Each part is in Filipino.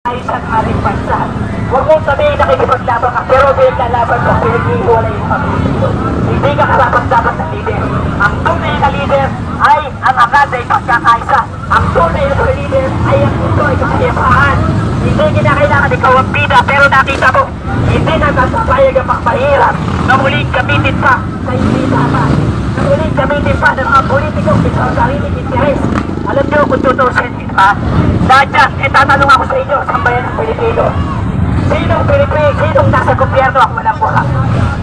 Isang ating bansa. Huwag mong sabihin nakikipaglaban ka, pero pinaglalaban ka, pinag-iiwalay yung pamilya. Hindi ka karapat-dapat na leader. Ang tunay na leader ay ang agad ay pagkakaisa. Ang tunay na leader ay ang ito ay kakayapaan. Hindi kinakailangan ikaw ang bida, pero nakita mo, hindi na nasapayag ang pagpahirap na muling gamitin pa sa hindi tama. Na muling gamitin pa ng mga politiko sa sariling interes. Alam niyo kung tutusin, ha? Dahil dyan, tatanong ako sa inyo, sambayan ng Pilipino. Sinong Pilipino, sinong nasa gobyerno ang walang buka?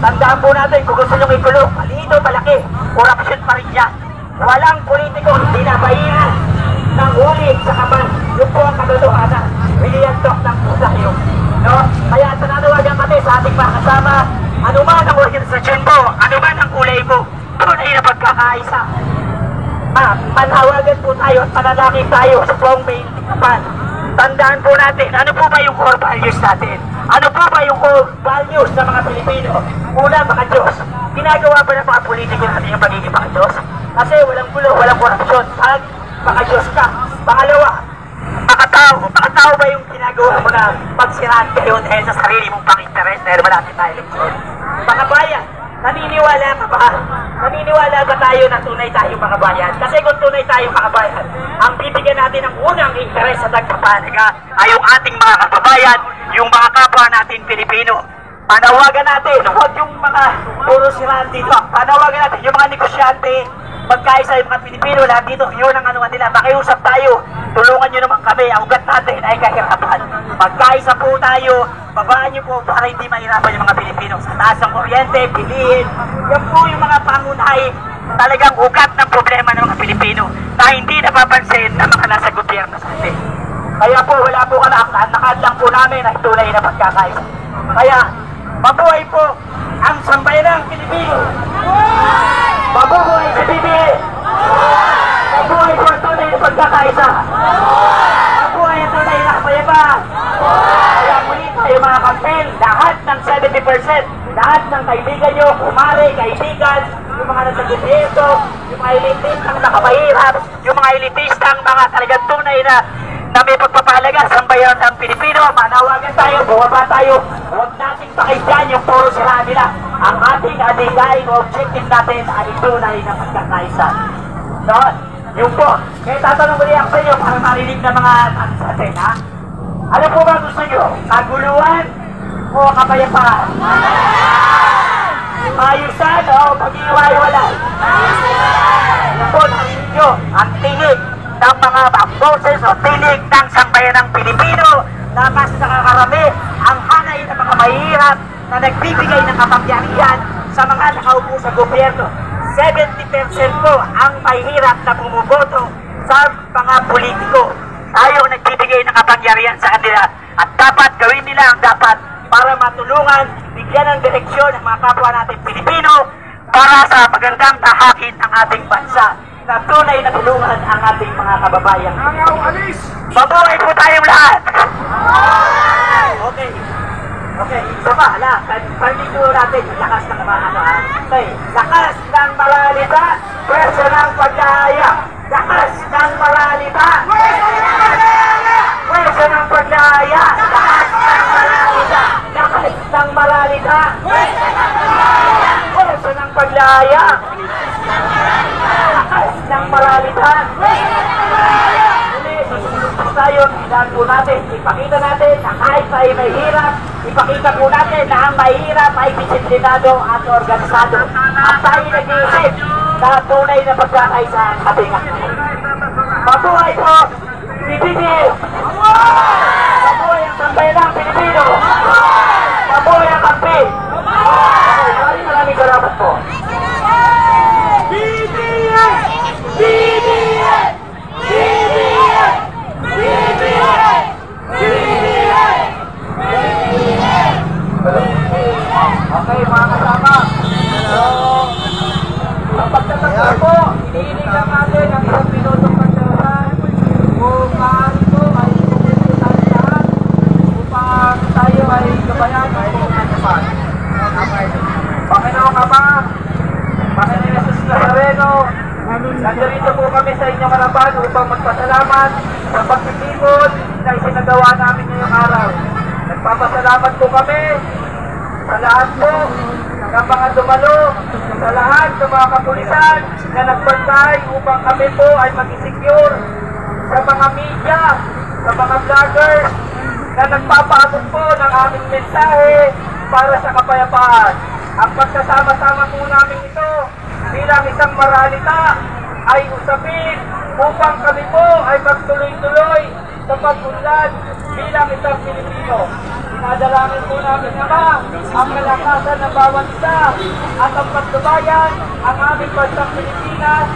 Tandaan po natin, kung gusto nyo ikulong, malito, malaki, korupsyon pa rin yan. Walang politiko, hindi na bayan ng ulit sa kaban. Yung po ang katotohanan. William Talk ng pusa kayo. No? Kaya nananawagan kami sa ating mga kasama, anuman ang organisasyon mo, anuman ang kulay mo, tunay na pagkakaisa. Manawagan po tayo at panalangin tayo sa buong may kapan. Tandaan po natin, ano po ba yung core values natin? Ano po ba yung core values ng mga Pilipino? Una, mga Diyos. Ginagawa ba ng mga politiko natin yung pagiging mga Diyos? Kasi walang gulo, walang korupsyon. Pag mga Diyos ka. Pangalawa, makatao ba yung ginagawa mo na pagsiraan kayo dahil sa sarili mong pang-interest dahil malapit tayo eleksyon? Mga bayan, naniniwala ka ba? Naniniwala ba tayo na tunay tayong mga bayan? Kasi kung tunay tayong mga bayan, ang bibigyan natin ng unang interes sa nagpapalaga ay yung ating mga kababayan, yung mga kapwa natin Pilipino. Panawagan natin, huwag yung mga puro siraan dito. Panawagan natin yung mga negosyante, magkaisa yung mga Pilipino lahat dito, yun ang anuman nila. Makiusap tayo, tulungan nyo naman kami, ang ugat natin ay kahirapan. Magkaisa po tayo, babaan nyo po para hindi mahirapan yung mga Pilipino. Sa taas ng kuryente, bilihin, yan po yung mga pangunay talagang ugat ng problema ng mga Pilipino na hindi napapansin ng mga nasa gobyerno sa atin. Kaya po, wala po kalakad, nakadlang po namin ay tunay na pagkakaisa. Kaya, mabuhay po ang sambayanang Pilipino! Mabuhay sa BBM! Mabuhay po ang tunay na pagkakaisa! Mabuhay ang tunay na kapayapaan! Kaya muli tayo mga kampel, lahat ng 70%, lahat ng kaibigan nyo, kumare, kaibigan, yung mga nasa gobyerno, yung mga elitistang nakapahirap, yung mga elitistang mga talagang tunay na may pagpapahalaga sa bayan ng Pilipino, manawagan tayo, bumaba tayo, huwag nating pakisyan yung puro sila nila. Ang ating adigaing objective natin ay tunay na pagkakaisa. No? Yung po, kaya tatanong muli ako sa inyo para marinig na mga sa atin, ha? Ano po ba gusto nyo? Kaguluhan o kapayapaan? Ayusan o pag-iwalay? Ano po, narinig nyo, ang tingin ng mga boses o tinig ng sambayanang Pilipino na mas nakakarami ang hanay ng mga mahihirap na nagbibigay ng kapangyarihan sa mga nakaupo sa gobyerno. 70% po ang mahihirap na bumuboto sa mga politiko. Tayo nagbibigay ng kapangyarihan sa kanila at dapat gawin nila ang dapat para matulungan, bigyan ng direksyon ng mga kapwa natin Pilipino para sa magandang tahakin ng ating bansa na tunay na tulungan ang ating mga kababayan. Mabuhay po tayong lahat! Okay. Okay, isa pa, hala, panlito natin yung lakas ng mga ano, ha? Okay, lakas ng maralita, pwersa ng pagdaya. Lakas ng maralita, pwersa ng pagdaya. Lakas ng maralita, lakas ng maralita, pwersa ng pagdaya. Ng maralitan. Tayo, ilan po natin, ipakita natin na kahit tayo may hirap, ipakita po natin na ang mahirap ay disiplinado at organisado. At tayo nag-iisip na tunay na pagkakaisa ang ating mabuhay po, BBM! Mabuhay ang sambayanang Pilipino! Mabuhay ang kampi! Maraming salamat po! Okay, mga kasama. Ang pagtatapos po, iniinig lang natin ang isang minutong pagtatapos kung maaari po ay pumunta tayo lahat upang tayo ay gabayan ng pagtatapos. Panginoon Ama, Panginoon Jesus Nazareno, nandito po kami sa inyong harapan upang magpasalamat sa pagtitipon na isinagawa ginagawa namin ngayong araw. Nagpapasalamat po kami sa lahat po ng mga dumalo, sa lahat ng mga kapulisan na nagbantay upang kami po ay mag-secure, sa mga media, sa mga vloggers na nagpapaabot po ng aming mensahe para sa kapayapaan. Ang pagsasama-sama po namin ito bilang isang maralita ay usapin upang kami po ay magtuloy-tuloy sa pag-unlad bilang isang Pilipino. Dinadalangin po namin Ama ang kalakasan ng bawat isa at ang pagtubayan ang aming bansang Pilipinas.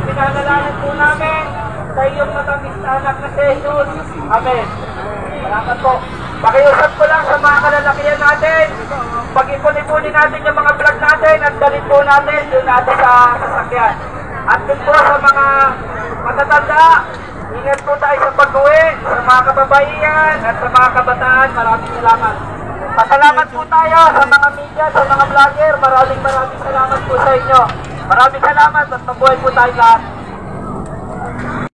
Dinadalangin po namin sa iyong matamis na anak na si Jesus. Amen. Salamat po. Pakiusap ko lang sa mga kalalakihan natin. Pag-ipon-ipunin natin yung mga vlog natin at dalhin po natin doon natin sa sasakyan. At din po sa mga matatanda, ingat po tayo sa pag-uwi, sa mga kababaihan at sa mga kabataan. Maraming salamat. Pasalamat po tayo sa mga media, sa mga vlogger. Maraming salamat po sa inyo. Maraming salamat at mabuhay po tayo lahat.